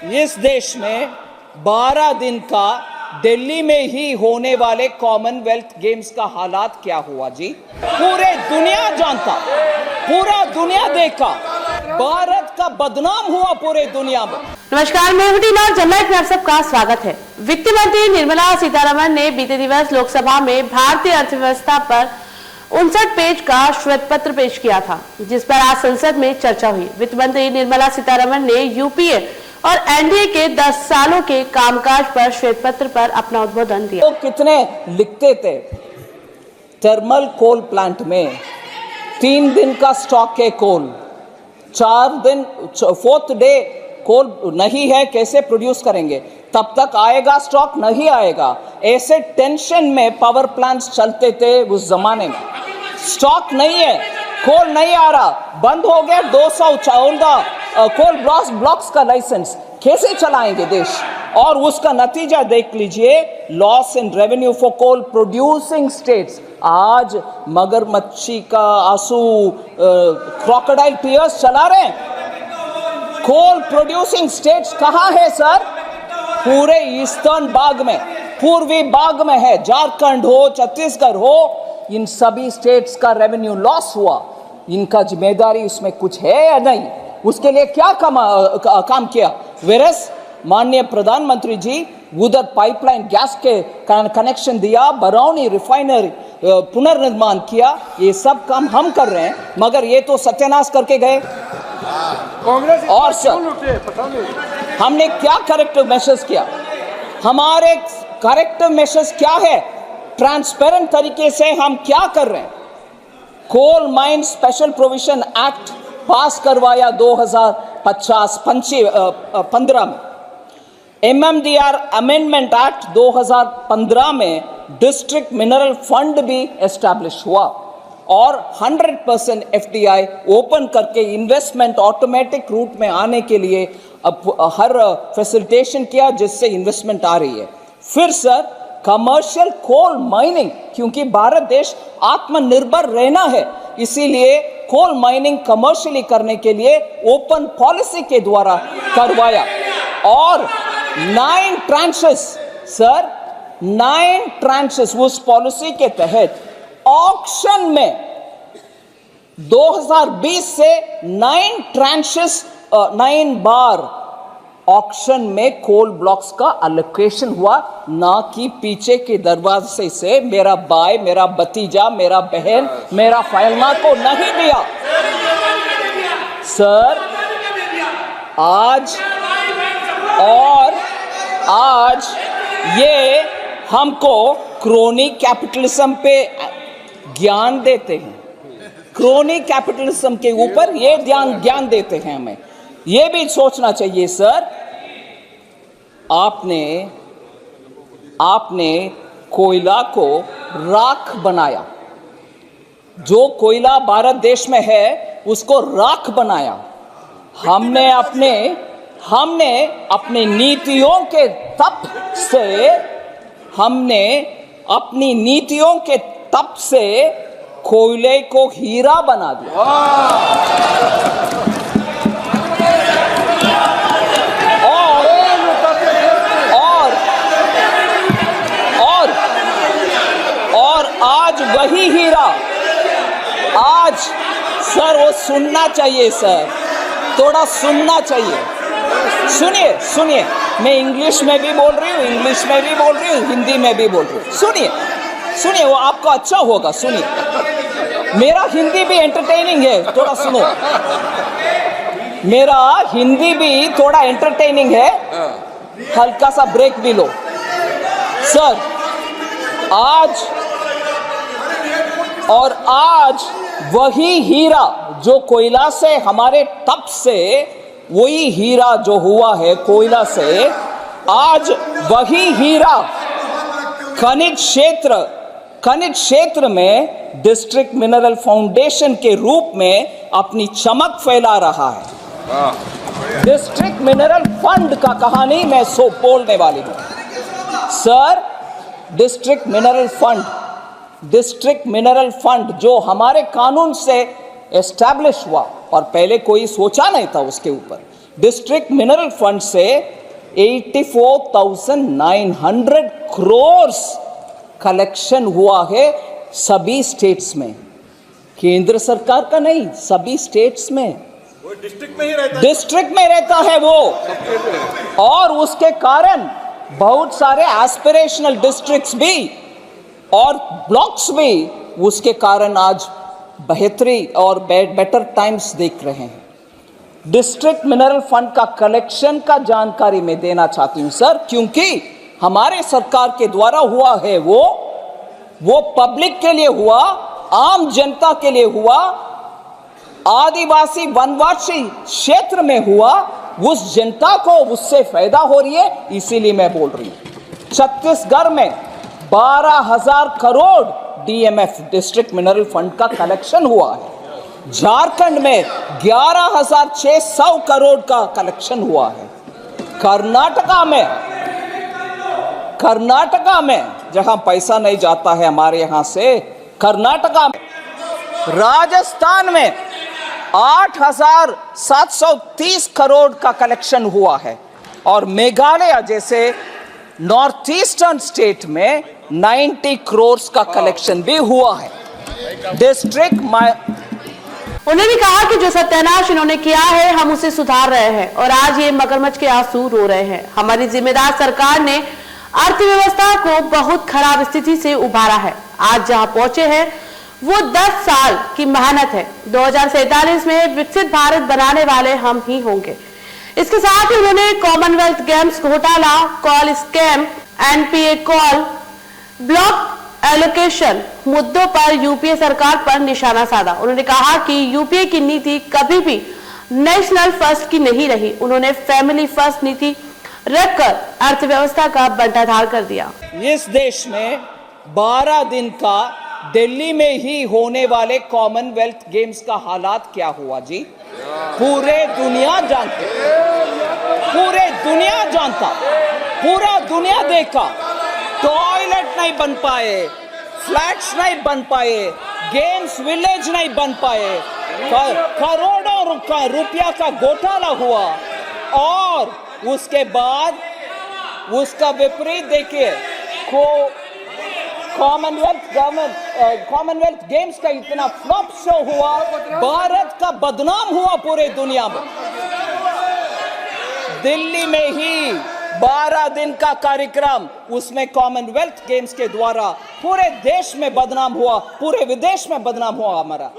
इस देश में 12 दिन का दिल्ली में ही होने वाले कॉमनवेल्थ गेम्स का हालात क्या हुआ जी? पूरे दुनिया जानता, पूरा दुनिया देखा, भारत का बदनाम हुआ पूरे दुनिया में। नमस्कार, मैं हूं टीना और जनलाइट में आप सबका स्वागत है। वित्त मंत्री निर्मला सीतारमण ने बीते दिवस लोकसभा में भारतीय अर्थव्यवस्था पर 59 पेज का श्वेत पत्र पेश किया था, जिस पर आज संसद में चर्चा हुई। वित्त मंत्री निर्मला सीतारमण ने यूपीए और एनडीए के 10 सालों के कामकाज पर श्वेत पत्र पर अपना उद्बोधन दिया। तो कितने लिखते थे, थर्मल कोल प्लांट में 3 दिन का स्टॉक है कोल, 4 दिन 4th डे कोल नहीं है, कैसे प्रोड्यूस करेंगे? तब तक आएगा स्टॉक, नहीं आएगा। ऐसे टेंशन में पावर प्लांट्स चलते थे उस जमाने में। स्टॉक नहीं है, कोल नहीं आ रहा, बंद हो गया 214 कोल ब्लॉक्स का लाइसेंस, कैसे चलाएंगे देश? और उसका नतीजा देख लीजिए, loss in revenue for coal producing states. आज मगरमच्छी का आंसू, क्रोकोडाइल टीयर्स चला रहे हैं। कोल प्रोड्यूसिंग स्टेट्स कहाँ है सर? पूरे ईस्टर्न भाग में, पूर्वी भाग में है। झारखंड हो, छत्तीसगढ़ हो, इन सभी स्टेट्स का रेवेन्यू लॉस हुआ। इनका जिम्मेदारी उसमें कुछ है या नहीं? उसके लिए क्या काम किया? वेरस माननीय प्रधानमंत्री जी उधर पाइपलाइन गैस के कनेक्शन दिया, बरौनी रिफाइनरी पुनर्निर्माण किया, ये सब काम हम कर रहे हैं, मगर ये तो सत्यानाश करके गए। और सर, हमने क्या करेक्टिव मेजर्स किया? हमारे करेक्टिव मेजर्स क्या है? ट्रांसपेरेंट तरीके से हम क्या कर रहे हैं? Coal mine special provision act pass करवाया 2015 में। MMDR अमेंडमेंट एक्ट 2015 में डिस्ट्रिक्ट मिनरल फंड भी एस्टैब्लिश हुआ और 100% FDI ओपन करके इन्वेस्टमेंट ऑटोमेटिक रूट में आने के लिए अब हर फैसिलिटेशन किया, जिससे इन्वेस्टमेंट आ रही है। फिर सर, कमर्शियल कोल माइनिंग, क्योंकि भारत देश आत्मनिर्भर रहना है, इसीलिए कोल माइनिंग कमर्शियली करने के लिए ओपन पॉलिसी के द्वारा करवाया। और 9 ट्रांचेस सर, 9 ट्रांचेस उस पॉलिसी के तहत ऑक्शन में 2020 से 9 ट्रांचेस 9 बार ऑक्शन में कोल ब्लॉक्स का अलोकेशन हुआ, ना कि पीछे के दरवाजे से मेरा भाई, मेरा भतीजा, मेरा बहन, मेरा फाइलमा को नहीं दिया। सर, आज ये हमको क्रोनी कैपिटलिज्म पे ज्ञान देते हैं, क्रोनी कैपिटलिज्म के ऊपर ये ज्ञान देते हैं। हमें ये भी सोचना चाहिए सर, आपने कोयला को राख बनाया, जो कोयला भारत देश में है उसको राख बनाया। हमने अपने नीतियों के तप से कोयले को हीरा बना दिया। और आज वही हीरा, आज सर वो सुनना चाहिए सर, थोड़ा सुनना चाहिए। सुनिए, मैं इंग्लिश में भी बोल रही हूँ, हिंदी में भी बोल रही हूँ। सुनिए, वो आपको अच्छा होगा। सुनिए, मेरा हिंदी भी एंटरटेनिंग है, थोड़ा सुनो। मेरा हिंदी भी थोड़ा एंटरटेनिंग है, हल्का सा ब्रेक भी लो। सर, आज वही हीरा जो कोयला से, हमारे तप से वही हीरा जो हुआ है कोयला से, आज वही हीरा खनिज क्षेत्र में डिस्ट्रिक्ट मिनरल फाउंडेशन के रूप में अपनी चमक फैला रहा है। डिस्ट्रिक्ट मिनरल फंड का कहानी मैं बोलने वाली हूं सर। डिस्ट्रिक्ट मिनरल फंड जो हमारे कानून से एस्टैब्लिश हुआ और पहले कोई सोचा नहीं था उसके ऊपर। डिस्ट्रिक्ट मिनरल फंड से 84,900 करोड़ कलेक्शन हुआ है सभी स्टेट्स में, केंद्र सरकार का नहीं, सभी स्टेट्स में। वो डिस्ट्रिक्ट में ही रहता है, डिस्ट्रिक्ट में रहता है वो, और उसके कारण बहुत सारे एस्पिरेशनल डिस्ट्रिक्ट्स भी और ब्लॉक्स भी उसके कारण आज बेहतरी और बेटर टाइम्स देख रहे हैं। डिस्ट्रिक्ट मिनरल फंड का कलेक्शन का जानकारी मैं देना चाहती हूं सर, क्योंकि हमारे सरकार के द्वारा हुआ है वो पब्लिक के लिए हुआ, आम जनता के लिए हुआ, आदिवासी वनवासी क्षेत्र में हुआ, उस जनता को उससे फायदा हो रही है, इसीलिए मैं बोल रही हूं। छत्तीसगढ़ में 12,000 crore DMF district mineral fund का कलेक्शन हुआ है। झारखंड में 11,600 करोड़ का कलेक्शन हुआ है। कर्नाटका में जहां पैसा नहीं जाता है हमारे यहां से, कर्नाटका में, राजस्थान में 8,730 करोड़ का कलेक्शन हुआ है, और मेघालय जैसे नॉर्थ ईस्टर्न स्टेट में 90 करोड़ का कलेक्शन भी हुआ है। डिस्ट्रिक्ट उन्होंने भी कहा कि जो सत्यानाश इन्होंने किया है हम उसे सुधार रहे हैं, और आज ये मगरमच्छ के आंसू रो रहे हैं। हमारी जिम्मेदार सरकार ने अर्थव्यवस्था को बहुत खराब स्थिति से उभारा है। आज जहां पहुंचे हैं वो 10 साल की मेहनत है। 2047 में विकसित भारत बनाने वाले हम ही होंगे। इसके साथ ही उन्होंने कॉमनवेल्थ गेम्स घोटाला, call scam, NPA call, block allocation मुद्दों पर यूपीए सरकार पर निशाना साधा। उन्होंने कहा कि यूपीए की नीति कभी भी नेशनल फर्स्ट की नहीं रही। उन्होंने फैमिली फर्स्ट नीति रखकर अर्थव्यवस्था का बंटाधार कर दिया। इस देश में 12 दिन का दिल्ली में ही होने वाले कॉमनवेल्थ गेम्स का हालात क्या हुआ जी, पूरे दुनिया जानते, पूरे दुनिया जानता, पूरा दुनिया देखा। टॉयलेट नहीं बन पाए, फ्लैट्स नहीं बन पाए, गेम्स विलेज नहीं बन पाए, करोड़ों रुपया का घोटाला हुआ, और उसके बाद उसका विपरीत देखिए, कॉमनवेल्थ गेम्स का इतना फ्लॉप शो हुआ, भारत का बदनाम हुआ पूरे दुनिया में। दिल्ली में ही 12 दिन का कार्यक्रम, उसमें कॉमनवेल्थ गेम्स के द्वारा पूरे देश में बदनाम हुआ, पूरे विदेश में बदनाम हुआ हमारा।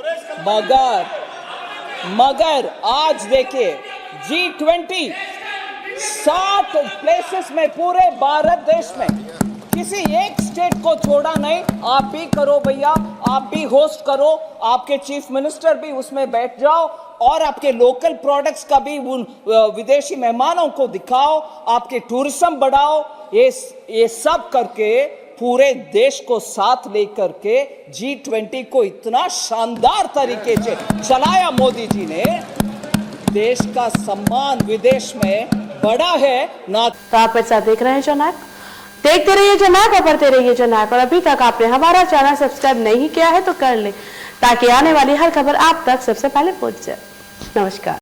मगर आज देखिए G20 60 प्लेसेस में पूरे भारत देश में, किसी एक स्टेट को छोड़ा नहीं। आप भी करो भैया, आप भी होस्ट करो, आपके चीफ मिनिस्टर भी उसमें बैठ जाओ, और आपके लोकल प्रोडक्ट्स का भी उन विदेशी मेहमानों को दिखाओ, आपके टूरिज्म बढ़ाओ। ये सब करके पूरे देश को साथ लेकर के G20 को इतना शानदार तरीके से चलाया मोदी जी ने। देश का सम्मान विदेश में बड़ा है ना। तो आप ऐसा देख रहे हैं जननायक, देखते रहिए जननायक और पढ़ते रहिए जननायक। और अभी तक आपने हमारा चैनल सब्सक्राइब नहीं किया है तो कर ले, ताकि आने वाली हर खबर आप तक सबसे पहले पहुंच जाए। नमस्कार।